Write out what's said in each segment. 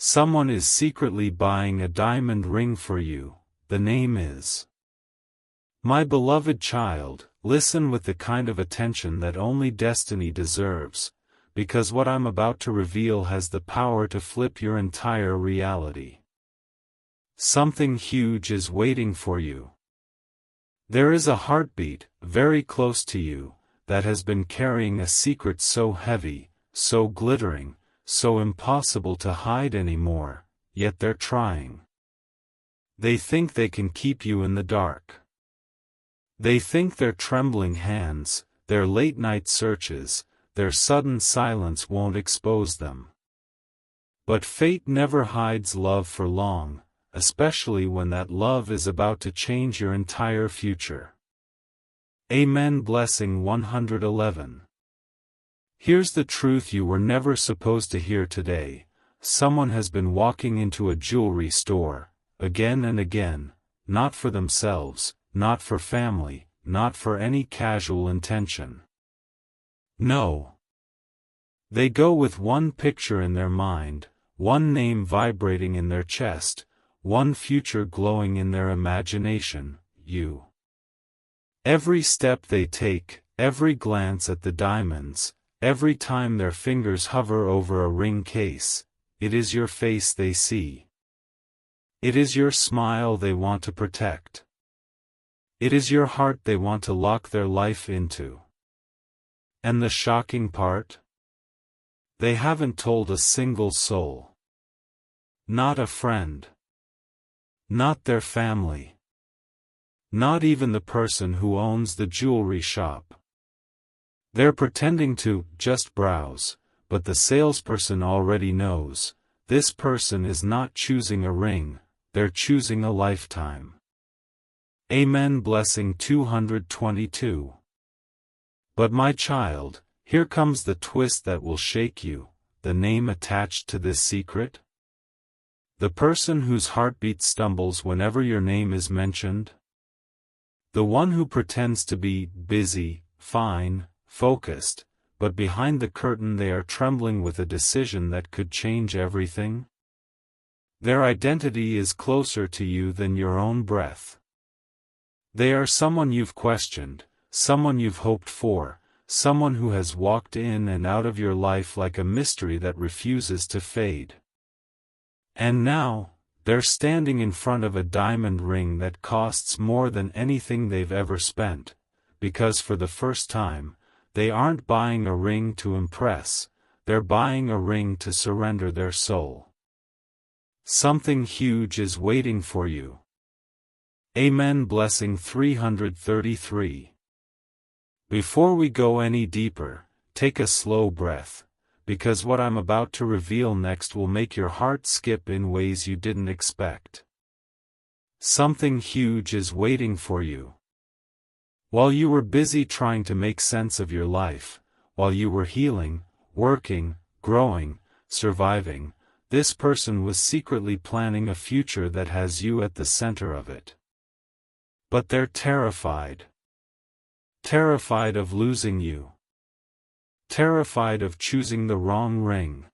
Someone is secretly buying a diamond ring for you. The name is. My beloved child, listen with the kind of attention that only destiny deserves, because what I'm about to reveal has the power to flip your entire reality. Something huge is waiting for you. There is a heartbeat, very close to you, that has been carrying a secret so heavy, so glittering, so impossible to hide anymore, yet they're trying. They think they can keep you in the dark. They think their trembling hands, their late-night searches, their sudden silence won't expose them. But fate never hides love for long, especially when that love is about to change your entire future. Amen. Blessing 111. Here's the truth you were never supposed to hear today. Someone has been walking into a jewelry store, again and again, not for themselves, not for family, not for any casual intention. No. They go with one picture in their mind, one name vibrating in their chest, one future glowing in their imagination, you. Every step they take, every glance at the diamonds, every time their fingers hover over a ring case, it is your face they see. It is your smile they want to protect. It is your heart they want to lock their life into. And the shocking part? They haven't told a single soul. Not a friend. Not their family. Not even the person who owns the jewelry shop. They're pretending to just browse, but the salesperson already knows, this person is not choosing a ring, they're choosing a lifetime. Amen. Blessing 222. But my child, here comes the twist that will shake you, the name attached to this secret? The person whose heartbeat stumbles whenever your name is mentioned? The one who pretends to be busy, fine, focused, but behind the curtain they are trembling with a decision that could change everything? Their identity is closer to you than your own breath. They are someone you've questioned, someone you've hoped for, someone who has walked in and out of your life like a mystery that refuses to fade. And now, they're standing in front of a diamond ring that costs more than anything they've ever spent, because for the first time, they aren't buying a ring to impress, they're buying a ring to surrender their soul. Something huge is waiting for you. Amen. Blessing 333. Before we go any deeper, take a slow breath, because what I'm about to reveal next will make your heart skip in ways you didn't expect. Something huge is waiting for you. While you were busy trying to make sense of your life, while you were healing, working, growing, surviving, this person was secretly planning a future that has you at the center of it. But they're terrified. Terrified of losing you. Terrified of choosing the wrong ring.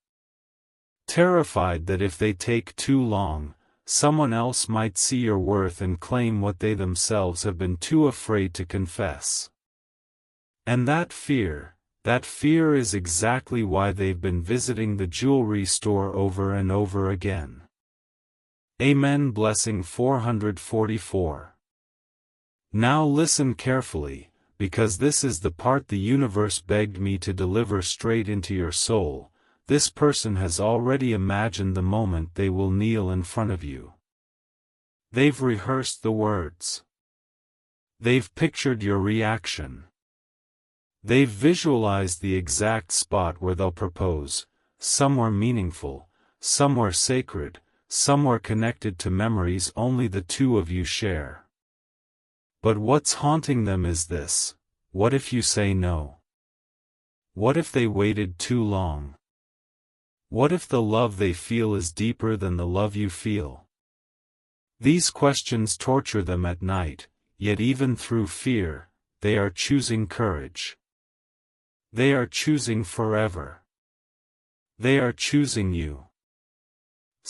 Terrified that if they take too long, someone else might see your worth and claim what they themselves have been too afraid to confess. And that fear is exactly why they've been visiting the jewelry store over and over again. Amen. Blessing 444. Now listen carefully, because this is the part the universe begged me to deliver straight into your soul. This person has already imagined the moment they will kneel in front of you. They've rehearsed the words. They've pictured your reaction. They've visualized the exact spot where they'll propose, somewhere meaningful, somewhere sacred, somewhere connected to memories only the two of you share. But what's haunting them is this: what if you say no? What if they waited too long? What if the love they feel is deeper than the love you feel? These questions torture them at night, yet even through fear, they are choosing courage. They are choosing forever. They are choosing you.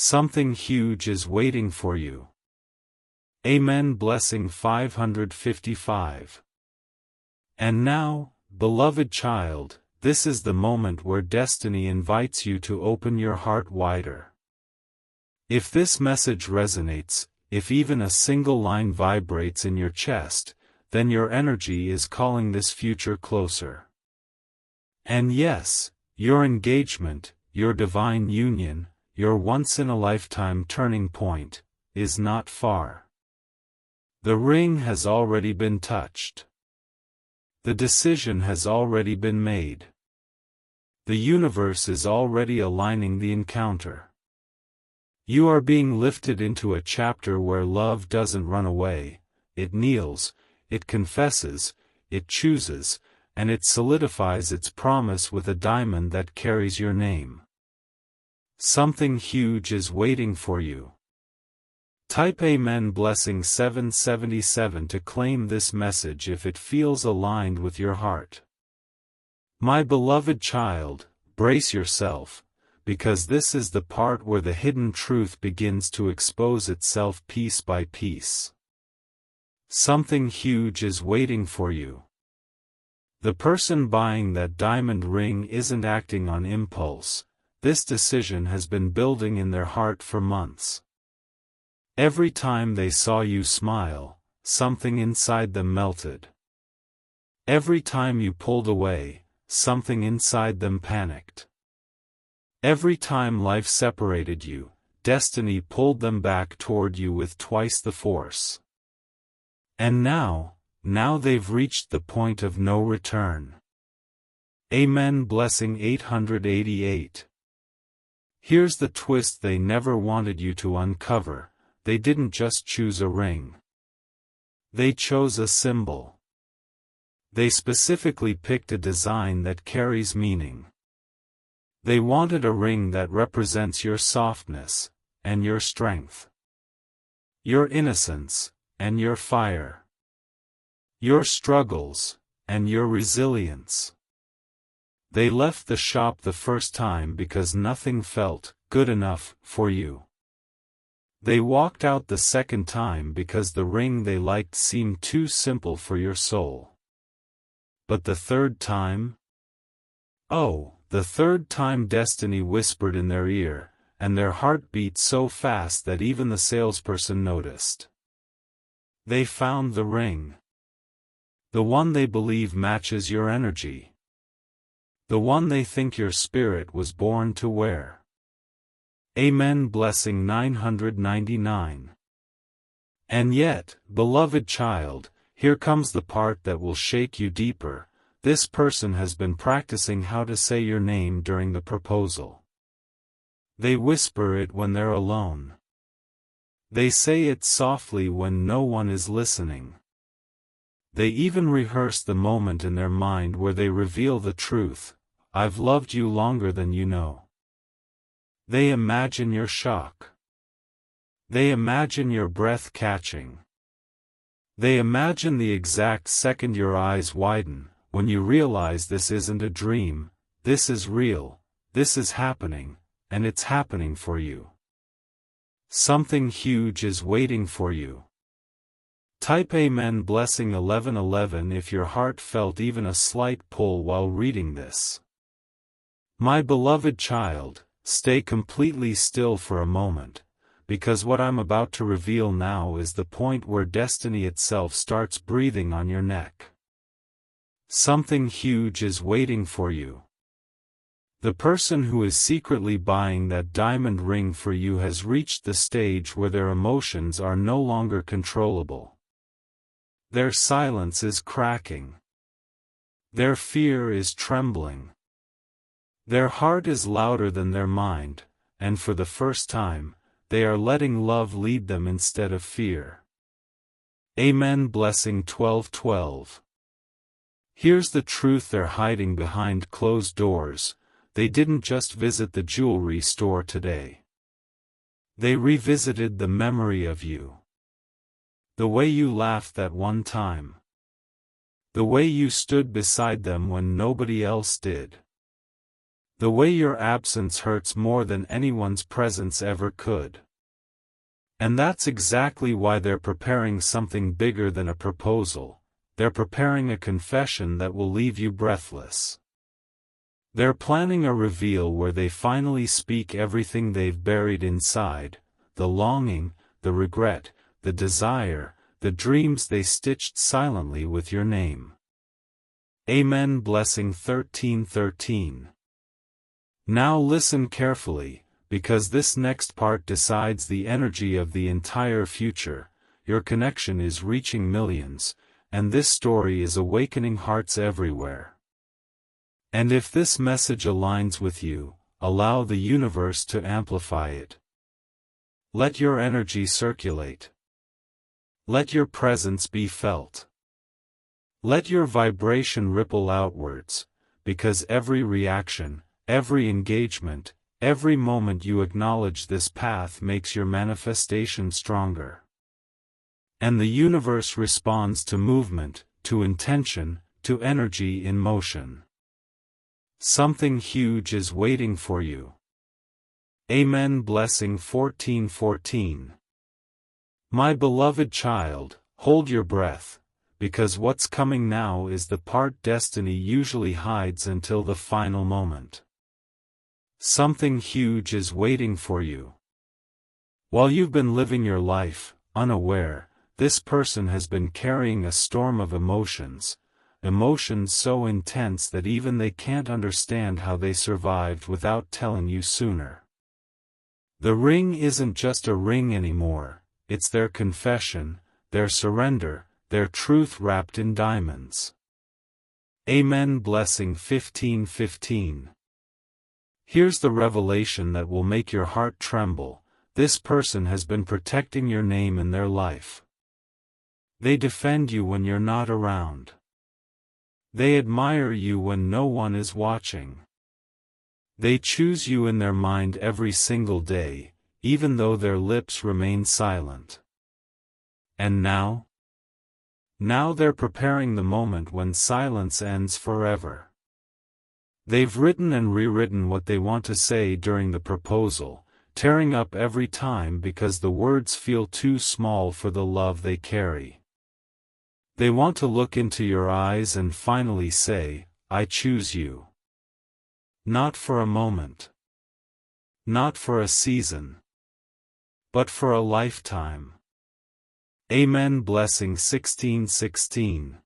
Something huge is waiting for you. Amen. Blessing 555. And now, beloved child, this is the moment where destiny invites you to open your heart wider. If this message resonates, if even a single line vibrates in your chest, then your energy is calling this future closer. And yes, your engagement, your divine union, your once-in-a-lifetime turning point, is not far. The ring has already been touched. The decision has already been made. The universe is already aligning the encounter. You are being lifted into a chapter where love doesn't run away, it kneels, it confesses, it chooses, and it solidifies its promise with a diamond that carries your name. Something huge is waiting for you. Type Amen. Blessing 777 to claim this message if it feels aligned with your heart. My beloved child, brace yourself, because this is the part where the hidden truth begins to expose itself piece by piece. Something huge is waiting for you. The person buying that diamond ring isn't acting on impulse. This decision has been building in their heart for months. Every time they saw you smile, something inside them melted. Every time you pulled away, something inside them panicked. Every time life separated you, destiny pulled them back toward you with twice the force. And now they've reached the point of no return. Amen. Blessing 888. Here's the twist: they never wanted you to uncover. They didn't just choose a ring. They chose a symbol. They specifically picked a design that carries meaning. They wanted a ring that represents your softness, and your strength. Your innocence, and your fire. Your struggles, and your resilience. They left the shop the first time because nothing felt good enough for you. They walked out the second time because the ring they liked seemed too simple for your soul. But the third time? Oh, the third time destiny whispered in their ear, and their heart beat so fast that even the salesperson noticed. They found the ring. The one they believe matches your energy. The one they think your spirit was born to wear. Amen. Blessing 999. And yet, beloved child, here comes the part that will shake you deeper. This person has been practicing how to say your name during the proposal. They whisper it when they're alone. They say it softly when no one is listening. They even rehearse the moment in their mind where they reveal the truth: I've loved you longer than you know. They imagine your shock. They imagine your breath catching. They imagine the exact second your eyes widen, when you realize this isn't a dream, this is real, this is happening, and it's happening for you. Something huge is waiting for you. Type Amen. Blessing 1111 if your heart felt even a slight pull while reading this. My beloved child, stay completely still for a moment, because what I'm about to reveal now is the point where destiny itself starts breathing on your neck. Something huge is waiting for you. The person who is secretly buying that diamond ring for you has reached the stage where their emotions are no longer controllable. Their silence is cracking. Their fear is trembling. Their heart is louder than their mind, and for the first time, they are letting love lead them instead of fear. Amen. Blessing 1212. Here's the truth they're hiding behind closed doors: they didn't just visit the jewelry store today. They revisited the memory of you. The way you laughed that one time. The way you stood beside them when nobody else did. The way your absence hurts more than anyone's presence ever could. And that's exactly why they're preparing something bigger than a proposal. They're preparing a confession that will leave you breathless. They're planning a reveal where they finally speak everything they've buried inside, the longing, the regret, the desire, the dreams they stitched silently with your name. Amen. Blessing 13:13. Now listen carefully, because this next part decides the energy of the entire future. Your connection is reaching millions, and this story is awakening hearts everywhere. And if this message aligns with you, allow the universe to amplify it. Let your energy circulate. Let your presence be felt. Let your vibration ripple outwards, because every reaction, every engagement, every moment you acknowledge this path makes your manifestation stronger. And the universe responds to movement, to intention, to energy in motion. Something huge is waiting for you. Amen. Blessing 14:14. My beloved child, hold your breath, because what's coming now is the part destiny usually hides until the final moment. Something huge is waiting for you. While you've been living your life, unaware, this person has been carrying a storm of emotions so intense that even they can't understand how they survived without telling you sooner. The ring isn't just a ring anymore, it's their confession, their surrender, their truth wrapped in diamonds. Amen. Blessing 15:15. Here's the revelation that will make your heart tremble. This person has been protecting your name in their life. They defend you when you're not around. They admire you when no one is watching. They choose you in their mind every single day, even though their lips remain silent. And now? Now they're preparing the moment when silence ends forever. They've written and rewritten what they want to say during the proposal, tearing up every time because the words feel too small for the love they carry. They want to look into your eyes and finally say, I choose you. Not for a moment. Not for a season. But for a lifetime. Amen. Blessing 16:16.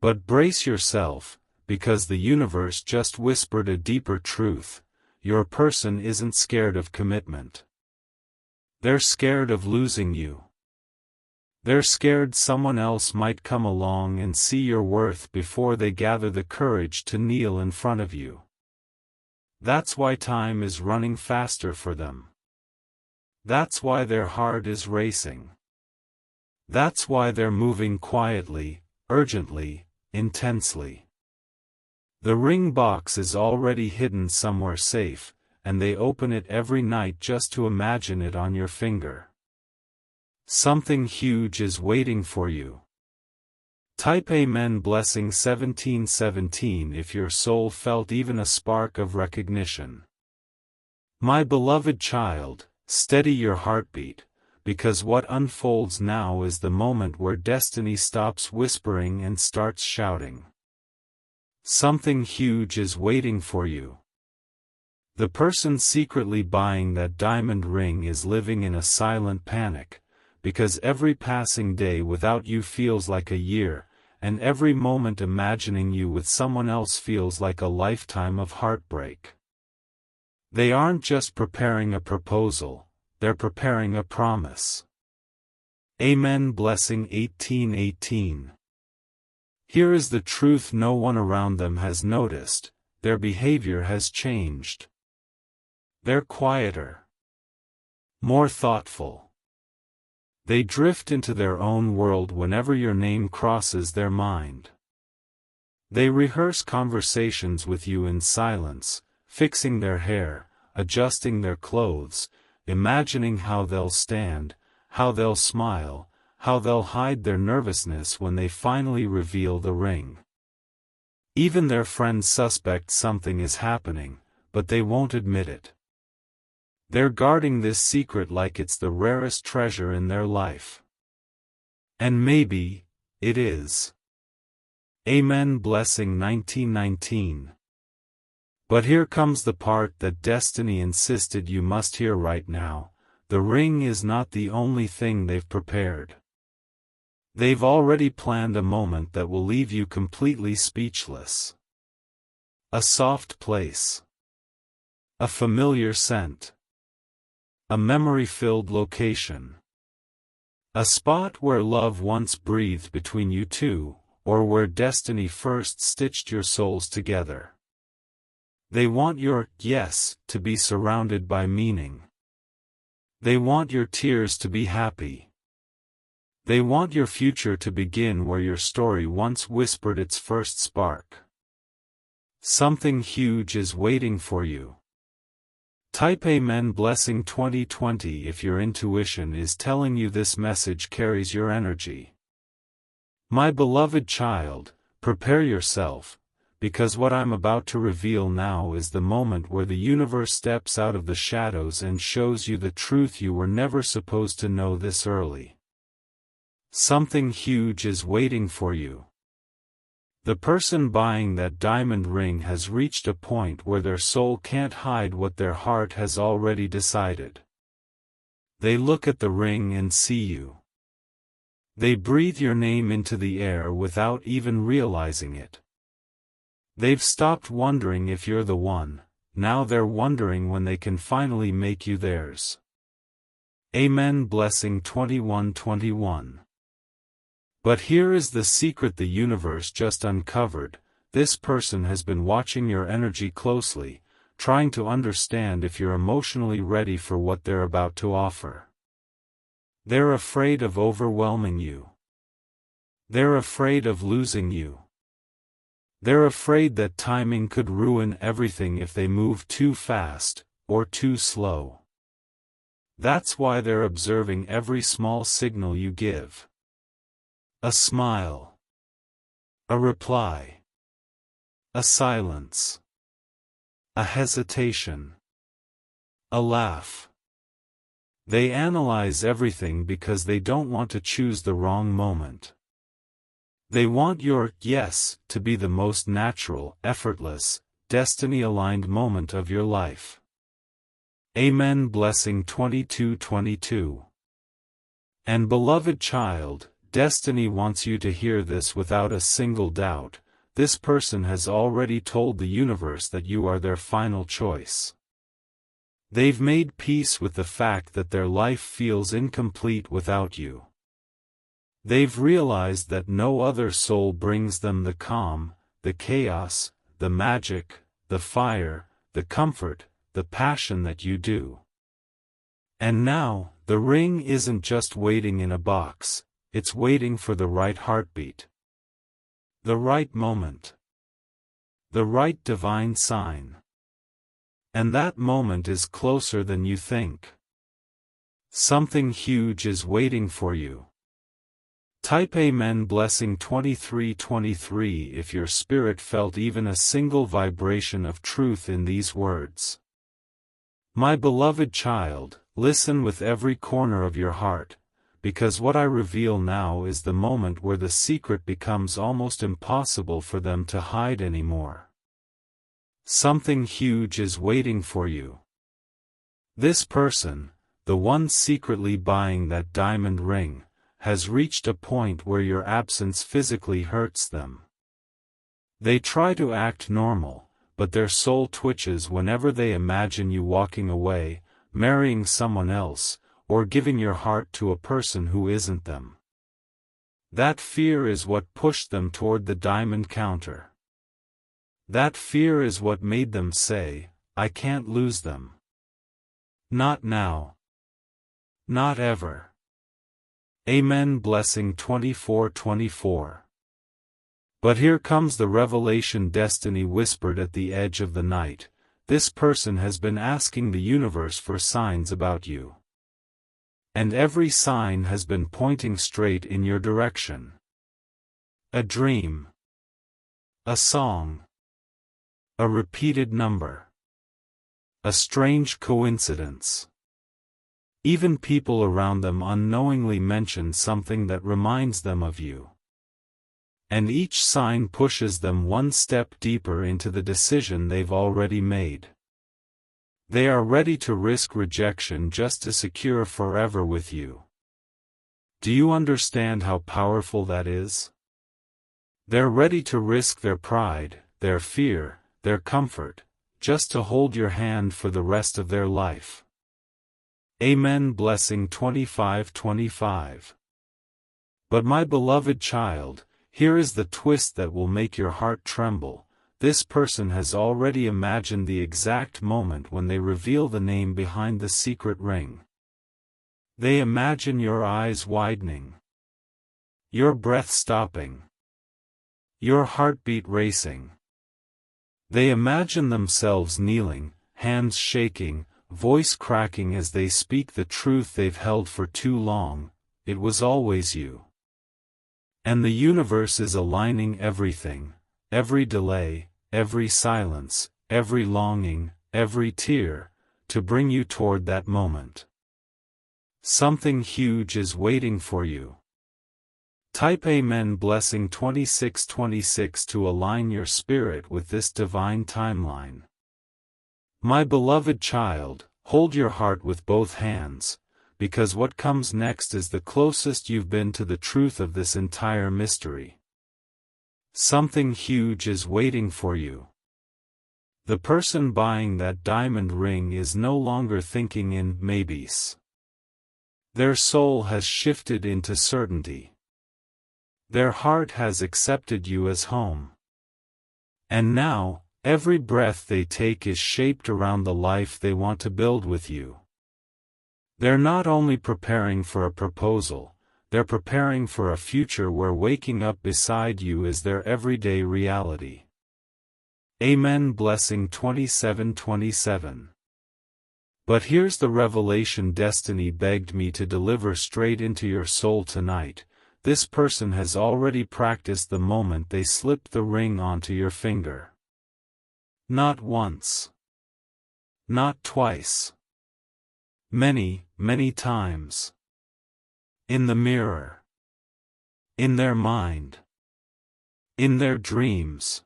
But brace yourself, because the universe just whispered a deeper truth. Your person isn't scared of commitment. They're scared of losing you. They're scared someone else might come along and see your worth before they gather the courage to kneel in front of you. That's why time is running faster for them. That's why their heart is racing. That's why they're moving quietly, urgently, intensely. The ring box is already hidden somewhere safe, and they open it every night just to imagine it on your finger. Something huge is waiting for you. Type Amen. Blessing 17:17 if your soul felt even a spark of recognition. My beloved child, steady your heartbeat, because what unfolds now is the moment where destiny stops whispering and starts shouting. Something huge is waiting for you. The person secretly buying that diamond ring is living in a silent panic, because every passing day without you feels like a year, and every moment imagining you with someone else feels like a lifetime of heartbreak. They aren't just preparing a proposal, they're preparing a promise. Amen. Blessing 18:18. Here is the truth no one around them has noticed, their behavior has changed. They're quieter. More thoughtful. They drift into their own world whenever your name crosses their mind. They rehearse conversations with you in silence, fixing their hair, adjusting their clothes, imagining how they'll stand, how they'll smile, how they'll hide their nervousness when they finally reveal the ring. Even their friends suspect something is happening, but they won't admit it. They're guarding this secret like it's the rarest treasure in their life. And maybe it is. Amen. Blessing 1919. But here comes the part that destiny insisted you must hear right now. The ring is not the only thing they've prepared. They've already planned a moment that will leave you completely speechless. A soft place. A familiar scent. A memory-filled location. A spot where love once breathed between you two, or where destiny first stitched your souls together. They want your yes to be surrounded by meaning. They want your tears to be happy. They want your future to begin where your story once whispered its first spark. Something huge is waiting for you. Type Amen. Blessing 2020 if your intuition is telling you this message carries your energy. My beloved child, prepare yourself, because what I'm about to reveal now is the moment where the universe steps out of the shadows and shows you the truth you were never supposed to know this early. Something huge is waiting for you. The person buying that diamond ring has reached a point where their soul can't hide what their heart has already decided. They look at the ring and see you. They breathe your name into the air without even realizing it. They've stopped wondering if you're the one, now they're wondering when they can finally make you theirs. Amen. Blessing 2121. But here is the secret the universe just uncovered. This person has been watching your energy closely, trying to understand if you're emotionally ready for what they're about to offer. They're afraid of overwhelming you. They're afraid of losing you. They're afraid that timing could ruin everything if they move too fast, or too slow. That's why they're observing every small signal you give. A smile. A reply. A silence. A hesitation. A laugh. They analyze everything because they don't want to choose the wrong moment. They want your yes to be the most natural, effortless, destiny-aligned moment of your life. Amen. Blessing 2222. And beloved child, destiny wants you to hear this without a single doubt. This person has already told the universe that you are their final choice. They've made peace with the fact that their life feels incomplete without you. They've realized that no other soul brings them the calm, the chaos, the magic, the fire, the comfort, the passion that you do. And now, the ring isn't just waiting in a box, it's waiting for the right heartbeat. The right moment. The right divine sign. And that moment is closer than you think. Something huge is waiting for you. Type Amen. Blessing 2323 if your spirit felt even a single vibration of truth in these words. My beloved child, listen with every corner of your heart, because what I reveal now is the moment where the secret becomes almost impossible for them to hide anymore. Something huge is waiting for you. This person, the one secretly buying that diamond ring, has reached a point where your absence physically hurts them. They try to act normal, but their soul twitches whenever they imagine you walking away, marrying someone else, or giving your heart to a person who isn't them. That fear is what pushed them toward the diamond counter. That fear is what made them say, I can't lose them. Not now. Not ever. Amen. Blessing 2424. But here comes the revelation destiny whispered at the edge of the night. This person has been asking the universe for signs about you. And every sign has been pointing straight in your direction. A dream. A song. A repeated number. A strange coincidence. Even people around them unknowingly mention something that reminds them of you. And each sign pushes them one step deeper into the decision they've already made. They are ready to risk rejection just to secure forever with you. Do you understand how powerful that is? They're ready to risk their pride, their fear, their comfort, just to hold your hand for the rest of their life. Amen. Blessing 25:25. But my beloved child, here is the twist that will make your heart tremble. This person has already imagined the exact moment when they reveal the name behind the secret ring. They imagine your eyes widening, your breath stopping, your heartbeat racing. They imagine themselves kneeling, hands shaking, voice cracking as they speak the truth they've held for too long: it was always you. And the universe is aligning everything, every delay, every silence, every longing, every tear, to bring you toward that moment. Something huge is waiting for you. Type Amen. Blessing 26:26 to align your spirit with this divine timeline. My beloved child, hold your heart with both hands, because what comes next is the closest you've been to the truth of this entire mystery. Something huge is waiting for you. The person buying that diamond ring is no longer thinking in maybes. Their soul has shifted into certainty. Their heart has accepted you as home. And now, every breath they take is shaped around the life they want to build with you. They're not only preparing for a proposal, they're preparing for a future where waking up beside you is their everyday reality. Amen. Blessing 27:27. But here's the revelation destiny begged me to deliver straight into your soul tonight. This person has already practiced the moment they slipped the ring onto your finger. Not once. Not twice. Many, many times. In the mirror. In their mind. In their dreams.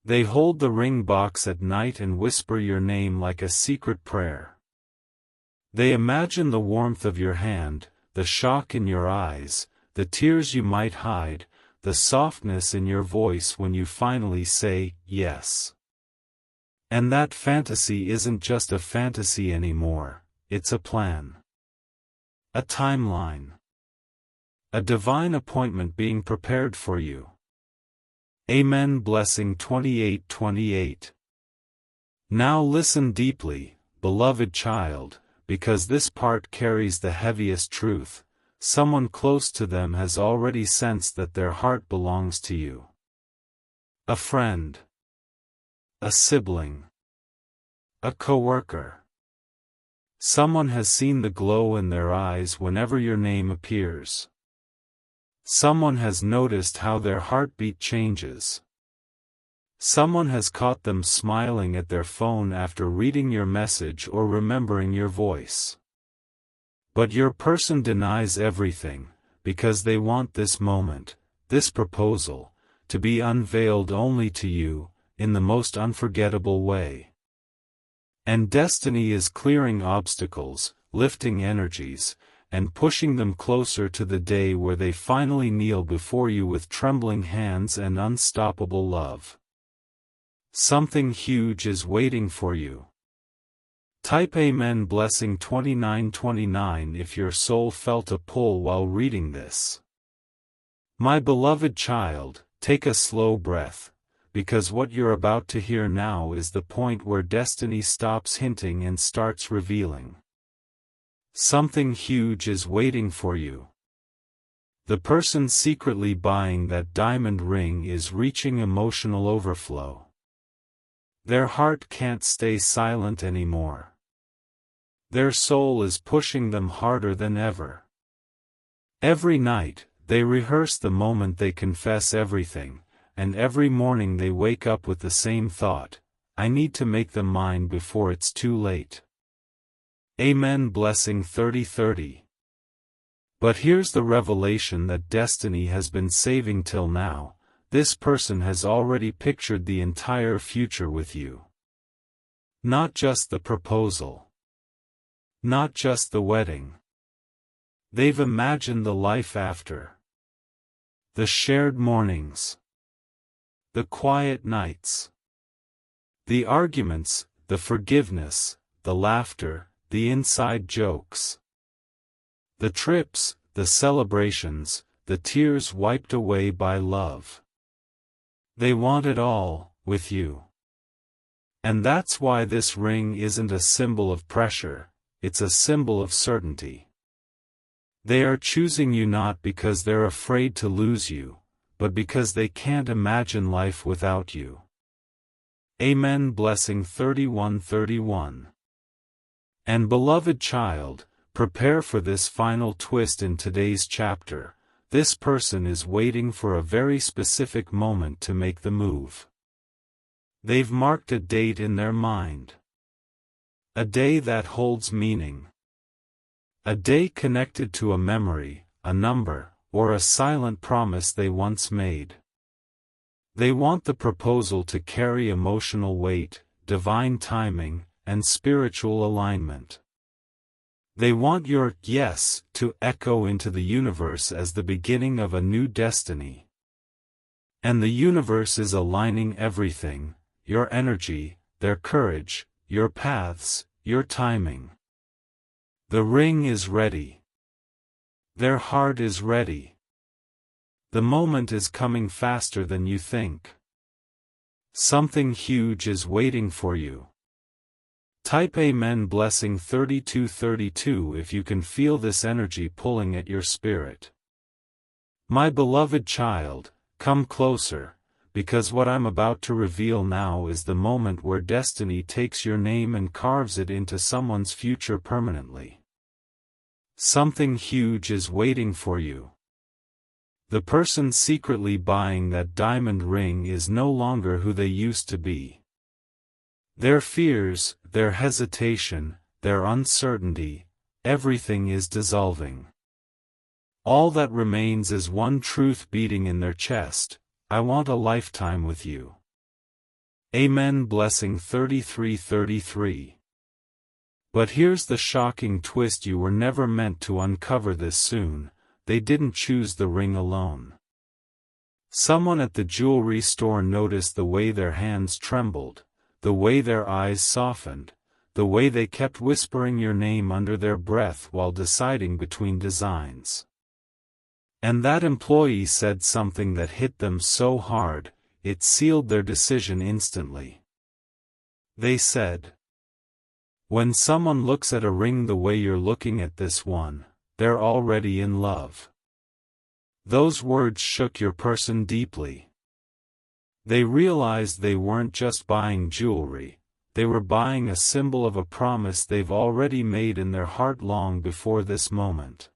They hold the ring box at night and whisper your name like a secret prayer. They imagine the warmth of your hand, the shock in your eyes, the tears you might hide, the softness in your voice when you finally say yes. And that fantasy isn't just a fantasy anymore, it's a plan. A timeline. A divine appointment being prepared for you. Amen. Blessing 28:28. Now listen deeply, beloved child, because this part carries the heaviest truth. Someone close to them has already sensed that their heart belongs to you. A friend. A sibling. A coworker. Someone has seen the glow in their eyes whenever your name appears. Someone has noticed how their heartbeat changes. Someone has caught them smiling at their phone after reading your message or remembering your voice. But your person denies everything, because they want this moment, this proposal, to be unveiled only to you, in the most unforgettable way. And destiny is clearing obstacles, lifting energies, and pushing them closer to the day where they finally kneel before you with trembling hands and unstoppable love. Something huge is waiting for you. Type Amen. Blessing 29:29 if your soul felt a pull while reading this. My beloved child, take a slow breath, because what you're about to hear now is the point where destiny stops hinting and starts revealing. Something huge is waiting for you. The person secretly buying that diamond ring is reaching emotional overflow. Their heart can't stay silent anymore. Their soul is pushing them harder than ever. Every night, they rehearse the moment they confess everything, and every morning they wake up with the same thought: I need to make them mine before it's too late. Amen. Blessing 30:30. But here's the revelation that destiny has been saving till now: this person has already pictured the entire future with you. Not just the proposal. Not just the wedding. They've imagined the life after. The shared mornings. The quiet nights. The arguments, the forgiveness, the laughter, the inside jokes. The trips, the celebrations, the tears wiped away by love. They want it all, with you. And that's why this ring isn't a symbol of pressure, it's a symbol of certainty. They are choosing you not because they're afraid to lose you, but because they can't imagine life without you. Amen. Blessing 31:31. And beloved child, prepare for this final twist in today's chapter. This person is waiting for a very specific moment to make the move. They've marked a date in their mind. A day that holds meaning. A day connected to a memory, a number, or a silent promise they once made. They want the proposal to carry emotional weight, divine timing, and spiritual alignment. They want your yes to echo into the universe as the beginning of a new destiny. And the universe is aligning everything: your energy, their courage, your paths, your timing. The ring is ready. Their heart is ready. The moment is coming faster than you think. Something huge is waiting for you. Type Amen. Blessing 32:32 if you can feel this energy pulling at your spirit. My beloved child, come closer, because what I'm about to reveal now is the moment where destiny takes your name and carves it into someone's future permanently. Something huge is waiting for you. The person secretly buying that diamond ring is no longer who they used to be. Their fears, their hesitation, their uncertainty, everything is dissolving. All that remains is one truth beating in their chest: I want a lifetime with you. Amen. Blessing 33:33. But here's the shocking twist: you were never meant to uncover this soon. They didn't choose the ring alone. Someone at the jewelry store noticed the way their hands trembled, the way their eyes softened, the way they kept whispering your name under their breath while deciding between designs. And that employee said something that hit them so hard, it sealed their decision instantly. They said, when someone looks at a ring the way you're looking at this one, they're already in love. Those words shook your person deeply. They realized they weren't just buying jewelry, they were buying a symbol of a promise they've already made in their heart long before this moment.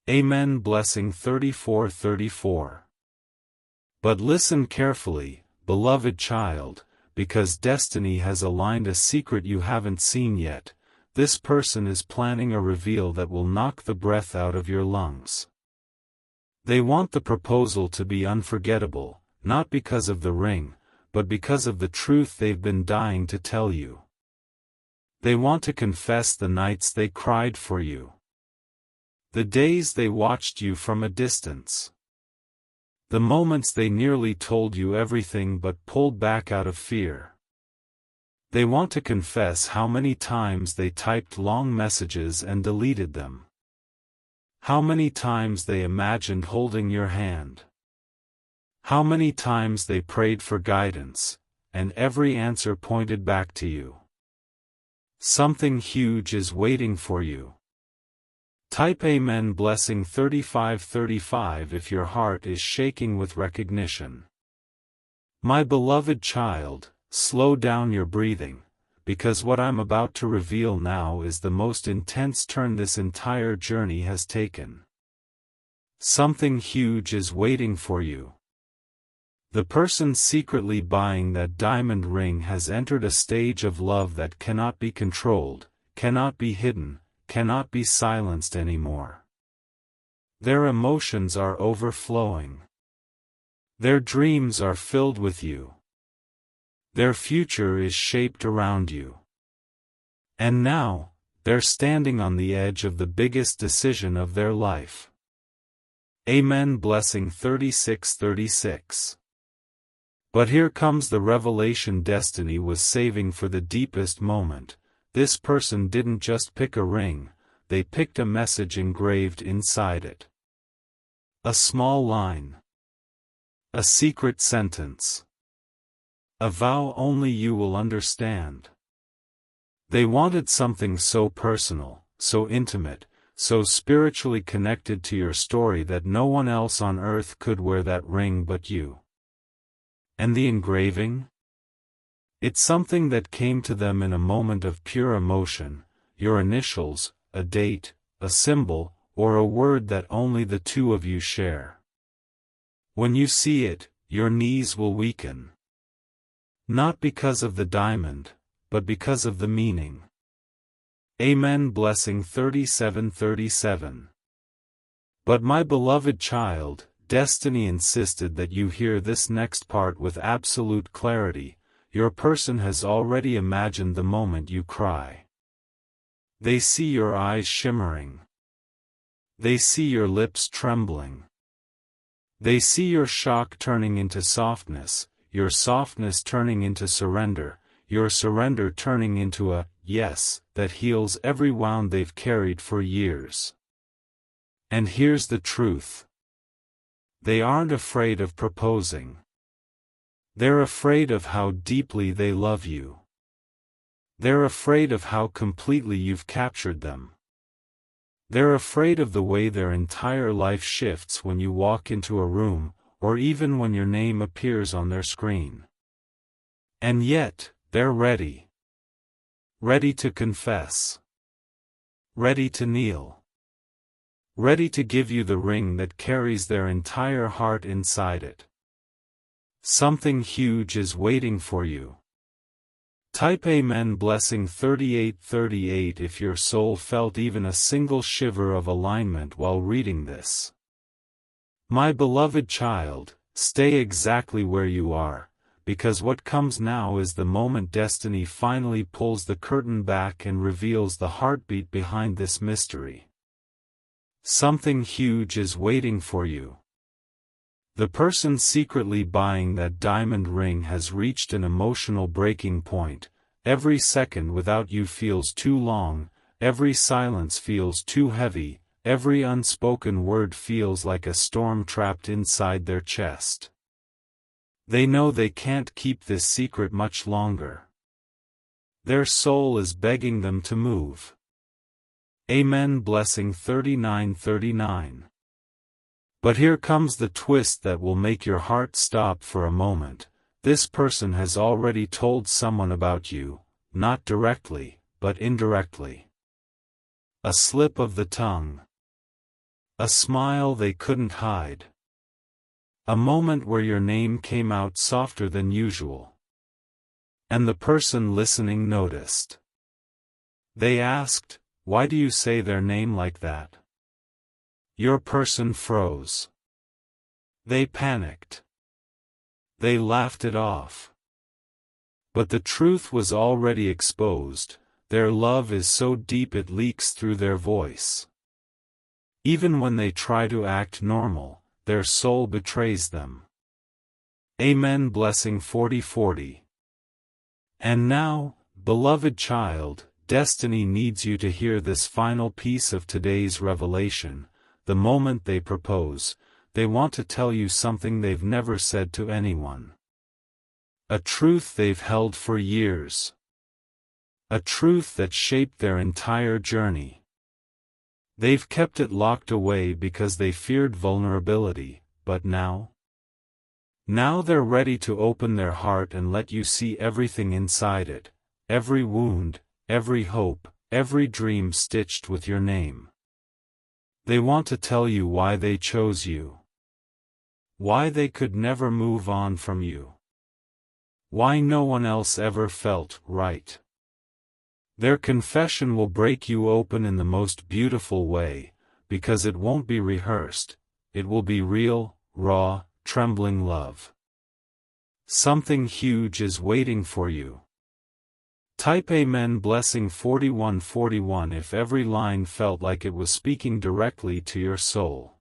Amen. Blessing 34:34. But listen carefully, beloved child, because destiny has aligned a secret you haven't seen yet. This person is planning a reveal that will knock the breath out of your lungs. They want the proposal to be unforgettable, not because of the ring, but because of the truth they've been dying to tell you. They want to confess the nights they cried for you. The days they watched you from a distance. The moments they nearly told you everything but pulled back out of fear. They want to confess how many times they typed long messages and deleted them. How many times they imagined holding your hand. How many times they prayed for guidance, and every answer pointed back to you. Something huge is waiting for you. Type Amen. Blessing 35:35 if your heart is shaking with recognition. My beloved child, slow down your breathing, because what I'm about to reveal now is the most intense turn this entire journey has taken. Something huge is waiting for you. The person secretly buying that diamond ring has entered a stage of love that cannot be controlled, cannot be hidden, cannot be silenced anymore. Their emotions are overflowing. Their dreams are filled with you. Their future is shaped around you. And now, they're standing on the edge of the biggest decision of their life. Amen. Blessing 36:36. But here comes the revelation destiny was saving for the deepest moment. This person didn't just pick a ring, they picked a message engraved inside it. A small line. A secret sentence. A vow only you will understand. They wanted something so personal, so intimate, so spiritually connected to your story that no one else on earth could wear that ring but you. And the engraving? It's something that came to them in a moment of pure emotion, your initials, a date, a symbol, or a word that only the two of you share. When you see it, your knees will weaken. Not because of the diamond, but because of the meaning. Amen. Blessing 37:37. But my beloved child, destiny insisted that you hear this next part with absolute clarity. Your person has already imagined the moment you cry. They see your eyes shimmering. They see your lips trembling. They see your shock turning into softness, your softness turning into surrender, your surrender turning into a yes that heals every wound they've carried for years. And here's the truth. They aren't afraid of proposing. They're afraid of how deeply they love you. They're afraid of how completely you've captured them. They're afraid of the way their entire life shifts when you walk into a room, or even when your name appears on their screen. And yet, they're ready. Ready to confess. Ready to kneel. Ready to give you the ring that carries their entire heart inside it. Something huge is waiting for you. Type Amen. Blessing 38:38 if your soul felt even a single shiver of alignment while reading this. My beloved child, stay exactly where you are, because what comes now is the moment destiny finally pulls the curtain back and reveals the heartbeat behind this mystery. Something huge is waiting for you. The person secretly buying that diamond ring has reached an emotional breaking point. Every second without you feels too long, every silence feels too heavy, every unspoken word feels like a storm trapped inside their chest. They know they can't keep this secret much longer. Their soul is begging them to move. Amen. Blessing 39:39. But here comes the twist that will make your heart stop for a moment. This person has already told someone about you, not directly, but indirectly. A slip of the tongue. A smile they couldn't hide. A moment where your name came out softer than usual. And the person listening noticed. They asked, "Why do you say their name like that?" Your person froze. They panicked. They laughed it off. But the truth was already exposed. Their love is so deep it leaks through their voice. Even when they try to act normal, their soul betrays them. Amen. Blessing 40:40. And now, beloved child, destiny needs you to hear this final piece of today's revelation. The moment they propose, they want to tell you something they've never said to anyone. A truth they've held for years. A truth that shaped their entire journey. They've kept it locked away because they feared vulnerability, but now they're ready to open their heart and let you see everything inside it, every wound, every hope, every dream stitched with your name. They want to tell you why they chose you. Why they could never move on from you. Why no one else ever felt right. Their confession will break you open in the most beautiful way, because it won't be rehearsed, it will be real, raw, trembling love. Something huge is waiting for you. Type Amen. Blessing 4141 if every line felt like it was speaking directly to your soul.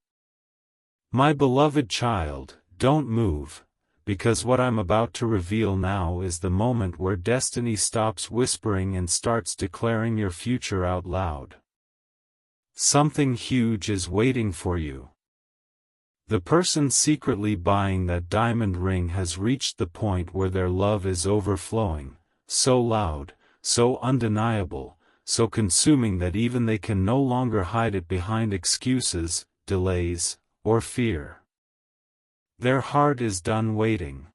My beloved child, don't move, because what I'm about to reveal now is the moment where destiny stops whispering and starts declaring your future out loud. Something huge is waiting for you. The person secretly buying that diamond ring has reached the point where their love is overflowing, so loud, so undeniable, so consuming that even they can no longer hide it behind excuses, delays, or fear. Their heart is done waiting.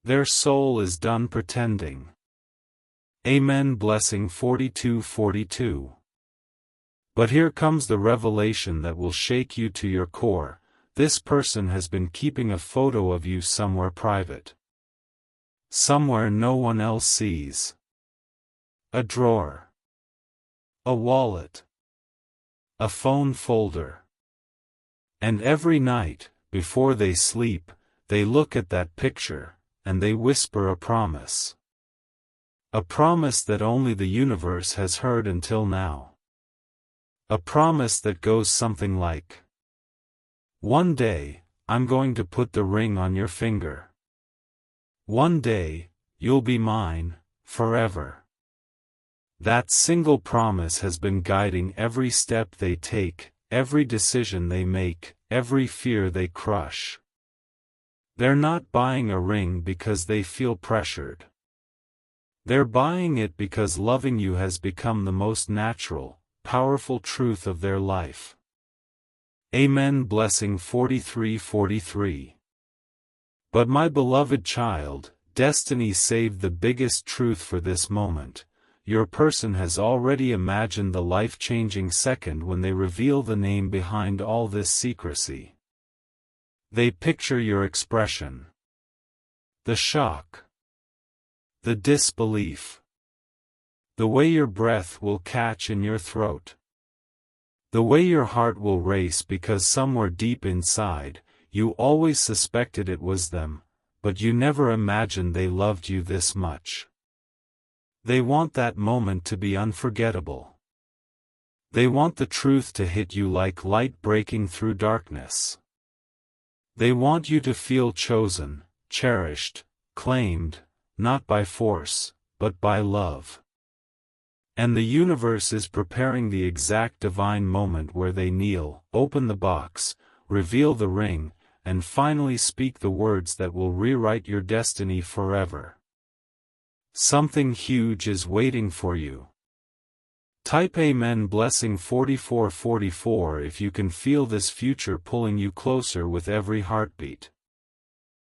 Their soul is done pretending. Amen. Blessing 4242. But here comes the revelation that will shake you to your core. This person has been keeping a photo of you somewhere private. Somewhere no one else sees. A drawer. A wallet. A phone folder. And every night, before they sleep, they look at that picture, and they whisper a promise. A promise that only the universe has heard until now. A promise that goes something like, one day, I'm going to put the ring on your finger. One day, you'll be mine, forever. That single promise has been guiding every step they take, every decision they make, every fear they crush. They're not buying a ring because they feel pressured. They're buying it because loving you has become the most natural, powerful truth of their life. Amen. Blessing 4343. But my beloved child, destiny saved the biggest truth for this moment. Your person has already imagined the life-changing second when they reveal the name behind all this secrecy. They picture your expression. The shock. The disbelief. The way your breath will catch in your throat. The way your heart will race because somewhere deep inside, you always suspected it was them, but you never imagined they loved you this much. They want that moment to be unforgettable. They want the truth to hit you like light breaking through darkness. They want you to feel chosen, cherished, claimed, not by force, but by love. And the universe is preparing the exact divine moment where they kneel, open the box, reveal the ring, and finally speak the words that will rewrite your destiny forever. Something huge is waiting for you. Type Amen. Blessing 4444 if you can feel this future pulling you closer with every heartbeat.